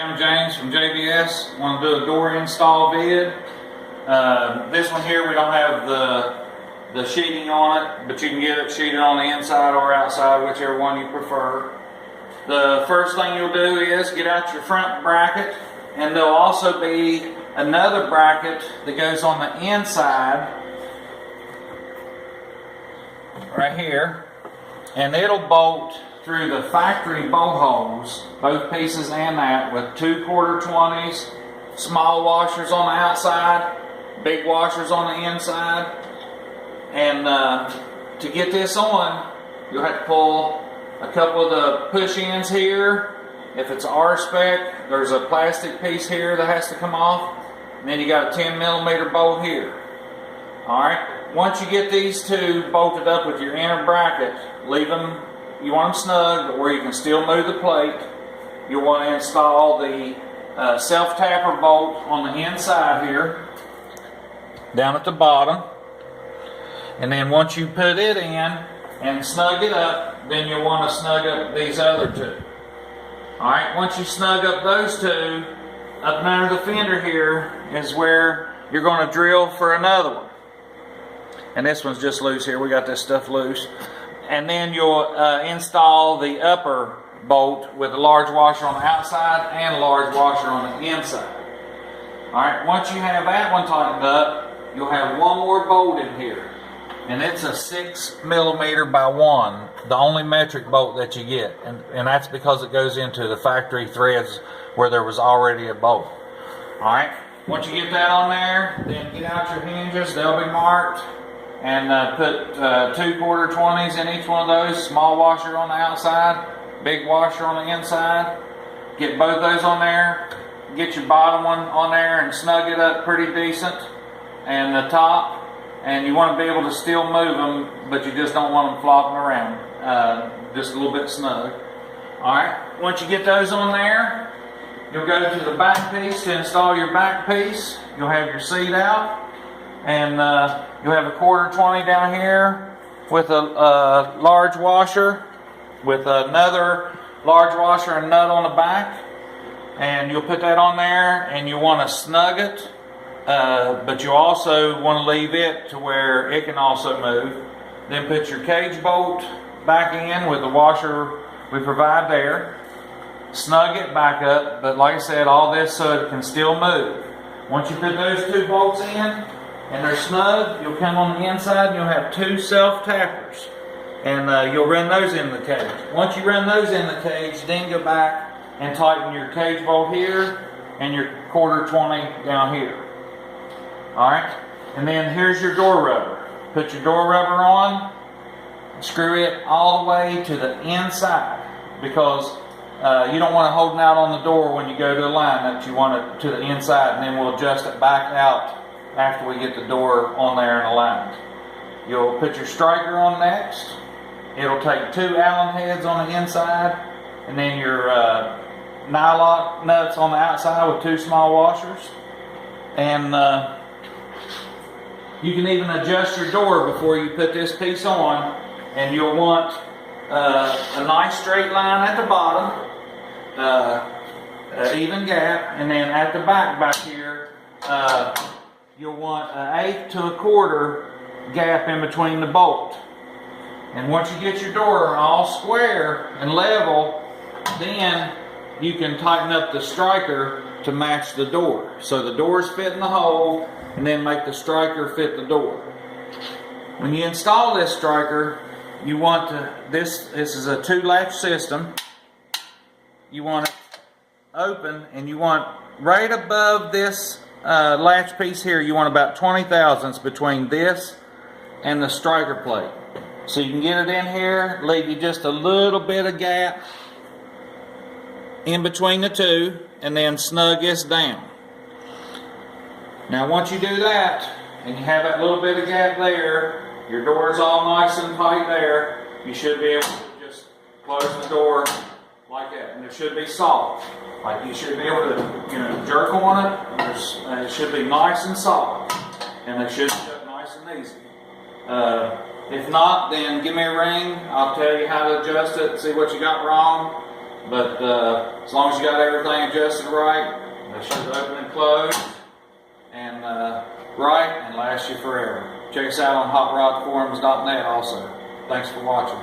I'm James from JBS. Want to do a door install vid. This one here we don't have the sheeting on it, but you can get it sheeted on the inside or outside, whichever one you prefer. The first thing you'll do is get out your front bracket, and there'll also be another bracket that goes on the inside right here, and it'll bolt through the factory bolt holes, both pieces and that, with 2 1/4-20s, small washers on the outside, big washers on the inside. And to get this on, you'll have to pull a couple of the push ends here. If it's R-spec, there's a plastic piece here that has to come off, and then you got a 10mm bolt here. Alright, once you get these two bolted up with your inner bracket, leave them, you want them snug, but where you can still move the plate. You'll want to install the self-tapper bolt on the inside here, down at the bottom. And then once you put it in and snug it up, then you'll want to snug up these other two. Alright, once you snug up those two, up under the fender here is where you're going to drill for another one. And this one's just loose here, we got this stuff loose. And then you'll install the upper bolt with a large washer on the outside and a large washer on the inside. Alright, once you have that one tightened up, you'll have one more bolt in here. And it's a 6mm by 1, the only metric bolt that you get. And that's because it goes into the factory threads where there was already a bolt. Alright, once you get that on there, then get out your hinges, they'll be marked. And put 2 1/4-20s in each one of those, small washer on the outside, big washer on the inside. Get both those on there, get your bottom one on there and snug it up pretty decent, and the top, and you want to be able to still move them, but you just don't want them flopping around, just a little bit snug. Alright, once you get those on there, you'll go to the back piece to install your back piece. You'll have your seat out, and you'll have a 1/4-20 down here with a large washer, with another large washer and nut on the back. And you'll put that on there, and you want to snug it, but you also want to leave it to where it can also move. Then put your cage bolt back in with the washer we provide there. Snug it back up, but like I said, all this so it can still move. Once you put those 2 bolts in, and they're snug, you'll come on the inside and you'll have 2 self-tappers. And you'll run those in the cage. Once you run those in the cage, then go back and tighten your cage bolt here and your 1/4-20 down here. Alright? And then here's your door rubber. Put your door rubber on, screw it all the way to the inside, because you don't want it holding out on the door when you go to align it. You want it to the inside, and then we'll adjust it back out after we get the door on there and aligned. You'll put your striker on next. It'll take 2 Allen heads on the inside, and then your nylock nuts on the outside with 2 small washers. And you can even adjust your door before you put this piece on, and you'll want a nice straight line at the bottom, an even gap, and then at the back here, you'll want an 1/8 to 1/4 gap in between the bolt. And once you get your door all square and level, then you can tighten up the striker to match the door. So the doors fit in the hole, and then make the striker fit the door. When you install this striker, you want to, this is a 2-latch system. You want it open, and you want right above this latch piece here, you want about 20 thousandths between this and the striker plate. So you can get it in here, leave you just a little bit of gap in between the two, and then snug this down. Now once you do that, and you have that little bit of gap there, your door is all nice and tight there, you should be able to just close the door like that, and it should be soft. Like you should be able to, jerk on it, and it should be nice and soft, and it should shut nice and easy. If not, then give me a ring. I'll tell you how to adjust it, see what you got wrong, But as long as you got everything adjusted right, they should open and close and right and last you forever. Check us out on hotrodforums.net also. Thanks for watching.